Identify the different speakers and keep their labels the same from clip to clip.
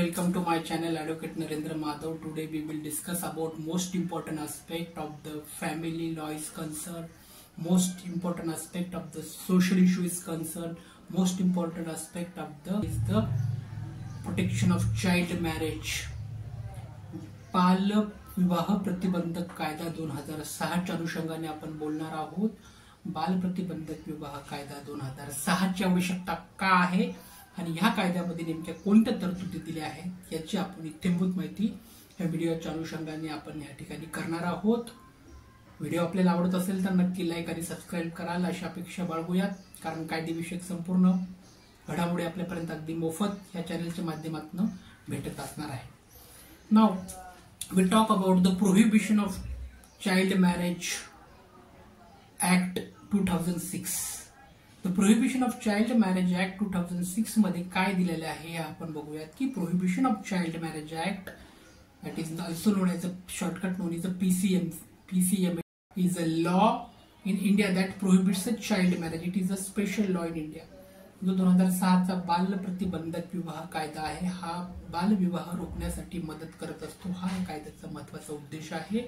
Speaker 1: welcome to my channel Advocate Narendra Madhav. Today we will discuss about most important aspect of the family law is concerned, most important aspect of the social issue is concerned, most important aspect of the protection of child marriage. बाल विवाह प्रतिबंधक कायदा 2006 च्या अनुषंगाने आपण बोलणार आहोत. बाल प्रतिबंधक विवाह कायदा 2006 ची आवश्यकता का आहे आणि ह्या कायद्यामध्ये नेमक्या कोणत्या तरतुदी दिल्या आहेत याची आपण इत्थंभूत माहिती या व्हिडिओच्या अनुषंगाने आपण या ठिकाणी करणार आहोत. व्हिडिओ आपल्याला आवडत असेल तर नक्की लाईक आणि सबस्क्राइब कराल अशी अपेक्षा बाळगूयात, कारण कायदेविषयक संपूर्ण घडामोडी आपल्यापर्यंत अगदी मोफत या चॅनलच्या माध्यमातून भेटत असणार आहे. Now we talk about the Prohibition of Child Marriage Act 2006. The Prohibition of Child Marriage Act 2006 मध्ये काय दिलेले आहे हे आपण बघूयात की Prohibition of Child Marriage Act, that is also known as a shortcut known as a PCM is a law in India that prohibits a child marriage. It is a special law in India. जो 2006 चा बाल प्रतिबंधक विवाह कायदा आहे हा बाल विवाह रोखण्यासाठी मदत करत असतो. हा या कायद्याचा महत्त्वाचा उद्देश आहे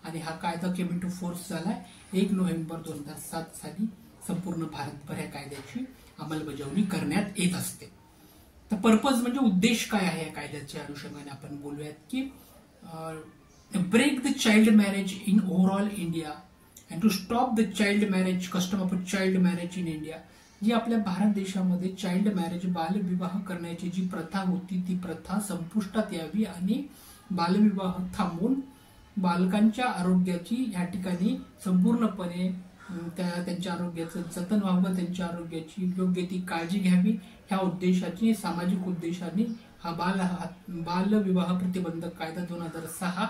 Speaker 1: आणि हा कायदा केम इनटू फोर्स झालाय 1 नोव्हेंबर 2007 साली. संपूर्ण भारतभर या कायद्याची अंमलबजावणी करण्यात येत असते. तर पर्पज म्हणजे उद्देश काय आहे या कायद्याच्या अनुषंगाने आपण बोलूयात की break the child marriage in overall India and to stop the child marriage custom of child marriage in India. जी आपल्या भारत देशामध्ये चाइल्ड मॅरेज बालविवाह करण्याची जी प्रथा होती ती प्रथा संपुष्टात यावी आणि बालविवाह थांबवून बालकांच्या आरोग्याची या ठिकाणी संपूर्णपणे त्यांच्या आरोग्याचं जतन व्हावं, त्यांच्या आरोग्याची योग्य ती काळजी घ्यावी ह्या उद्देशाची सामाजिक उद्देशाने हा बालविवाह प्रतिबंधक कायदा 2006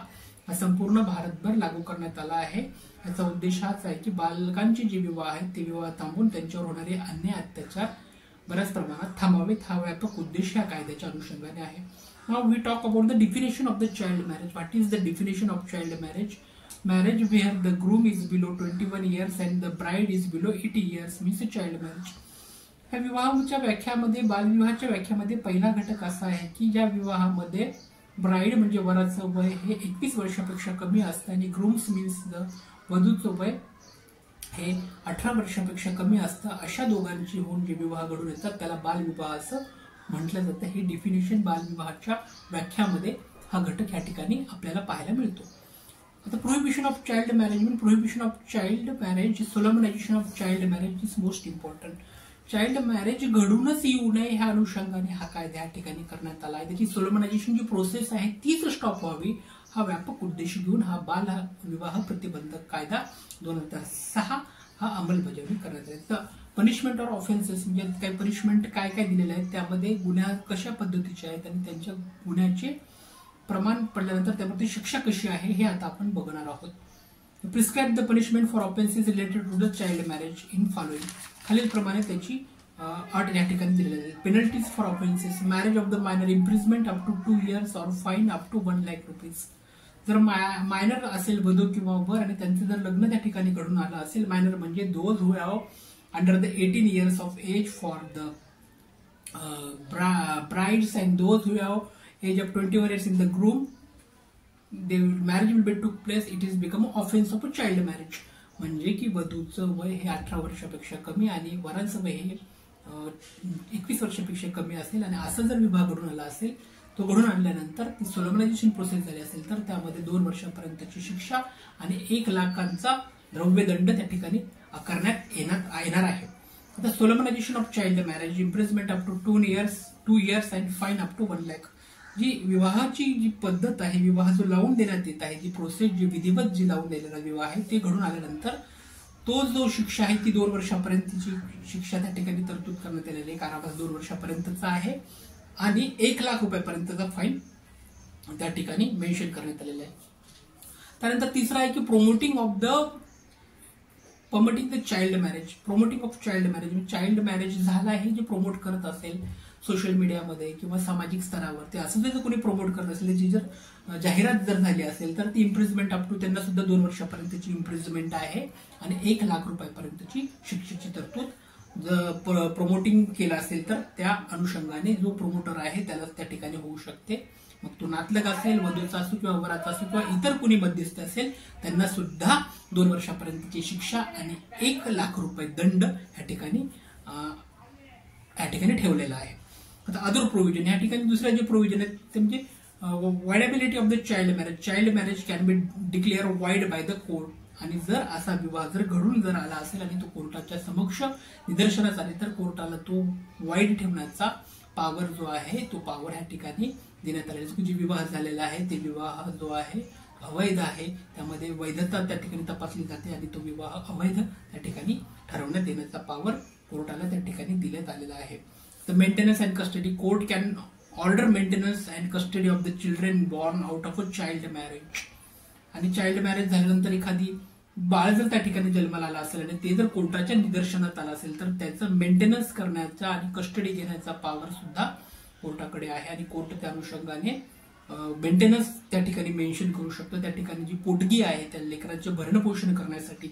Speaker 1: हा संपूर्ण भारतभर लागू करण्यात आला आहे. याचा उद्देश हाच आहे की बालकांचे जे विवाह आहेत ते विवाह थांबवून त्यांच्यावर होणारे अन्याय अत्याचार बऱ्याच प्रमाणात थांबावेत. हा व्यापक उद्देश या कायद्याच्या अनुषंगाने आहे. Now we talk about the definition of the child marriage. What is the definition of child marriage? Marriage where the groom is below 21 years and the bride is below 80 years means a child marriage. ह्या विवाहाच्या व्याख्यामध्ये बालविवाहाच्या व्याख्यामध्ये पहिला घटक असा आहे की ज्या विवाहामध्ये bride म्हणजे वराचं वय हे 21 वर्षापेक्षा कमी असतं आणि ग्रूम्स मीन्स द वधूचं वय हे 18 वर्षापेक्षा कमी असतं. अशा दोघांची होऊन जे विवाह घडून येतात त्याला बालविवाह असं म्हटलं जातं. हे डेफिनेशन बालविवाहाच्या व्याख्यामध्ये हा घटक या ठिकाणी आपल्याला पाहायला मिळतो. The prohibition of child marriage means prohibition of child marriage, solemnization of child marriage is most important. Child marriage घडूनच येऊ नये ह्या अनुषंगाने हा कायदा या ठिकाणी करण्यात आला आहे. त्याची सोलमनायझेशन जी प्रोसेस आहे तीच स्टॉप व्हावी हा व्यापक उद्देश घेऊन हा बाल विवाह प्रतिबंधक कायदा 2006 हा अंमलबजावणी करण्यात आला. तर पनिशमेंट ऑर ऑफेन्सेस म्हणजे काही पनिशमेंट काय काय दिलेले आहेत, त्यामध्ये गुन्हा कशा पद्धतीचे आहेत आणि त्यांच्या गुन्ह्याचे प्रमाण पडल्यानंतर त्यामध्ये शिक्षा कशी आहे हे आता आपण बघणार आहोत. Prescribe the punishment for offences related to the child marriage in following. खालील प्रमाणे त्याची अट या ठिकाणी दिलेली आहे. Penalties for offences: marriage of the minor imprisonment up to 2 years और fine up to 1 lakh rupees. जर मायनर असेल वधू किंवा वर आणि त्यांचं जर लग्न त्या ठिकाणी घडून आलं असेल, मायनर म्हणजे those who have under the 18 years of age for the brides and those who have age of 21 years in the groom, the marriage will be took place, it is become offense of a child marriage. म्हणजे की वधूचं वय हे 18 वर्षापेक्षा कमी आणि वराचं वय हे 21 वर्षापेक्षा कमी असेल आणि असं जर विवाह घडून आला असेल, तो घडून आणल्यानंतर ती सोलमनायझेशन प्रोसेस झाली असेल तर त्यामध्ये 2 वर्षापर्यंतची शिक्षा आणि 1 लाखांचा द्रव्यदंड त्या ठिकाणी करण्यात येणार आहे. आता solemnization of child marriage: imprisonment up to 2 years and fine up to 1 lakh. जी विवाहाची जी पद्धत आहे, विवाह जो लावून देण्यात येत आहे, जी प्रोसेस जी विधिवत जी लावून दिलेला विवाह आहे ते घडून आल्यानंतर तो जो शिक्षा आहे ती 2 वर्षापर्यंतची शिक्षा त्या ठिकाणी तरतूद करण्यात आलेली आहे. कारावास 2 वर्षापर्यंतचा आहे आणि 1 लाख रुपयापर्यंतचा फाईन त्या ठिकाणी मेन्शन करण्यात आलेला आहे. त्यानंतर तिसरा आहे की promoting the child marriage. Promoting of child marriage म्हणजे चाइल्ड मॅरेज झाला आहे जे प्रमोट करत असेल सोशल मीडियामध्ये किंवा सामाजिक स्तरावर, ते असं जर कोणी प्रमोट करत असेल, त्याची जर जाहिरात जर झाली असेल तर ती इम्प्रिझमेंट अप टू त्यांना सुद्धा 2 वर्षापर्यंतची इम्प्रिझमेंट आहे आणि 1 लाख रुपयापर्यंतची शिक्षेची तरतूद प्रमोटिंग केलं असेल तर त्या अनुषंगाने जो प्रमोटर आहे त्याला त्या ठिकाणी होऊ शकते. मग तो नातलग असेल, वधूचा असो किंवा वराचा असो किंवा इतर कुणी मध्यस्थ असेल त्यांना सुद्धा 2 वर्षापर्यंतची शिक्षा आणि 1 लाख रुपये दंड ह्या ठिकाणी ठेवलेला आहे. आता अदर प्रोव्हिजन ह्या ठिकाणी दुसऱ्या जे प्रोव्हिजन आहेत ते म्हणजे voidability of the child marriage can be declare void by the court. आणि जर असा विवाह जर घडून जर आला असेल आणि तो कोर्टाच्या समक्ष निदर्शनास आले तर कोर्टाला तो वाईड ठेवण्याचा पावर जो आहे तो पावर ह्या ठिकाणी देण्यात आलेला. जे विवाह झालेला आहे ते विवाह जो आहे अवैध आहे, त्यामध्ये वैधता त्या ठिकाणी तपासली जाते आणि तो विवाह अवैध त्या ठिकाणी ठरवण्यात येण्याचा पावर कोर्टाला त्या ठिकाणी देण्यात आलेला आहे. The maintenance and custody court can order maintenance and custody of the children born out of a child marriage. आणि चाइल्ड मॅरेज झाल्यानंतर एखादी बाळ जर त्या ठिकाणी जन्माला आला असेल आणि ते जर कोर्टाच्या निदर्शनात आलं असेल तर त्याचं मेंटेनन्स करण्याचा आणि कस्टडी घेण्याचा पावर सुद्धा कोर्टाकडे आहे. आणि कोर्ट त्या अनुषंगाने मेंटेनन्स त्या ठिकाणी मेन्शन करू शकतो. त्या ठिकाणी जी पोटगी आहे त्या लेकरांचे भरण पोषण करण्यासाठी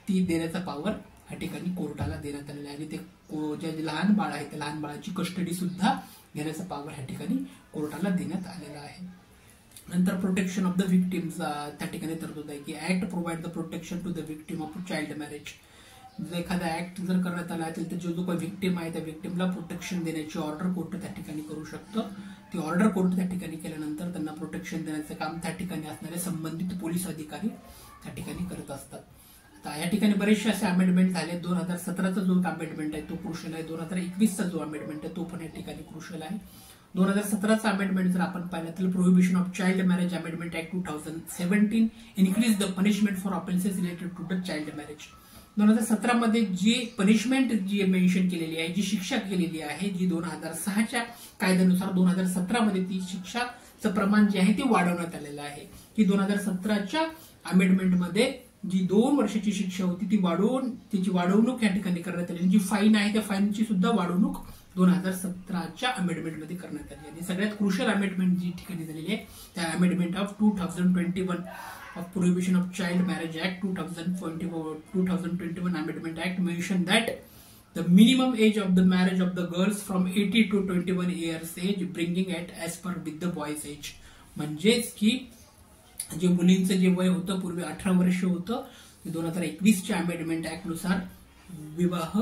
Speaker 1: ती देण्याचा पावर ह्या ठिकाणी कोर्टाला देण्यात आलेला आहे. आणि ते जे लहान बाळ आहे त्या लहान बाळाची कस्टडी सुद्धा घेण्याचा पावर ह्या ठिकाणी कोर्टाला देण्यात आलेला आहे. नंतर प्रोटेक्शन ऑफ द विक्टिम्स त्या ठिकाणी तरतूद आहे की act provide the protection to the victim of child marriage. जर एखादा ऍक्ट जर करण्यात आला असेल तर जो काही विक्टिम आहे त्या विक्टिमला प्रोटेक्शन देण्याची ऑर्डर कोर्ट त्या ठिकाणी करू शकतं. ती ऑर्डर कोर्ट त्या ठिकाणी केल्यानंतर त्यांना प्रोटेक्शन देण्याचं काम त्या ठिकाणी असणारे संबंधित पोलीस अधिकारी त्या ठिकाणी करत असतात. आता या ठिकाणी बरेचसे असे अमेंडमेंट झाले. 2017चा जो अमेंडमेंट आहे तो क्रुशियल आहे. 2021चा जो अमेंडमेंट आहे तो पण या ठिकाणी क्रुशियल आहे. 2017चा अमेंडमेंट जर आपण पाहिलं तर prohibition of child marriage amendment act 2017 increase the punishment for offences related to the child marriage. 2017 मध्ये जी पनिशमेंट जी मेन्शन केलेली आहे, जी शिक्षा केलेली आहे, जी 2006च्या कायद्यानुसार 2017 मध्ये ती शिक्षाचं प्रमाण जे आहे ते वाढवण्यात आलेलं आहे. की 2017च्या अमेंडमेंटमध्ये जी 2 वर्षाची शिक्षा होती ती तिची वाढवणूक या ठिकाणी करण्यात आली. जी फाईन आहे त्या फाईनची सुद्धा वाढवणूक 2017च्या अमेंडमेंटमध्ये करण्यात आली. आणि सगळ्यात क्रुशियल अमेंडमेंट जी ठिकाणी झालेली आहे त्या amendment of 2021 of Prohibition of Child Marriage Act 2021 Amendment Act mentioned that the minimum age of the marriage of the girls from 18 to 21 years age bringing it as per with the boys age. म्हणजेच की जे मुलींचं जे वय होतं पूर्वी 18 वर्ष होतं, 2021च्या अमेंडमेंट ऍक्ट नुसार विवाह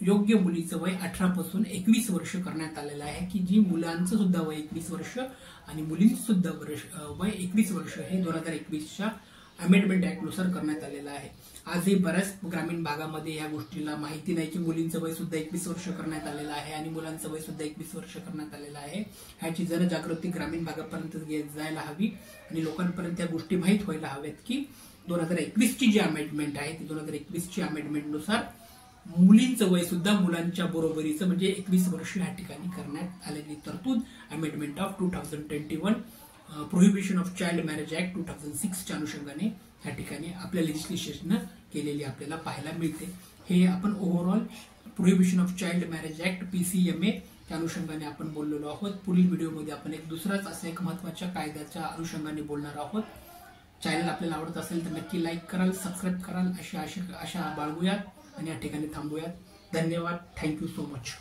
Speaker 1: योग्य मुलीचं वय 18 पासून 21 वर्ष करण्यात आलेलं आहे. की जी मुलांचं सुद्धा वय 21 वर्ष आणि मुलींचं सुद्धा वय 21 वर्ष हे 2021च्या अमेंडमेंट ऍक्ट नुसार करण्यात आलेलं आहे. आजही बऱ्याच ग्रामीण भागामध्ये या गोष्टीला माहिती नाही की मुलींचं वय सुद्धा 21 वर्ष करण्यात आलेलं आहे आणि मुलांचं वय सुद्धा 21 वर्ष करण्यात आलेलं आहे. ह्याची जनजागृती ग्रामीण भागापर्यंत जायला हवी आणि लोकांपर्यंत या गोष्टी माहीत व्हायला हव्यात की 2021ची जी अमेंडमेंट आहे ती 2021ची अमेंडमेंट नुसार मुलींचं वय सुद्धा मुलांच्या बरोबरीचं म्हणजे 21 वर्ष या ठिकाणी करण्यात आलेली तरतूद amendment of 2021 prohibition of child marriage act 2006च्या अनुषंगाने या ठिकाणी आपल्या लेजिस्लेशननं केलेली आपल्याला पाहायला मिळते. हे आपण overall prohibition of child marriage act PCMA त्या अनुषंगाने आपण बोललेलो आहोत. पुढील व्हिडिओमध्ये आपण एक दुसराच असा एक महत्त्वाच्या कायद्याच्या अनुषंगाने बोलणार आहोत. चॅनल आपल्याला आवडत असेल तर नक्की लाईक कराल, सबस्क्राईब कराल अशा बाळगूयात आणि या ठिकाणी थांबूयात. धन्यवाद. Thank you so much.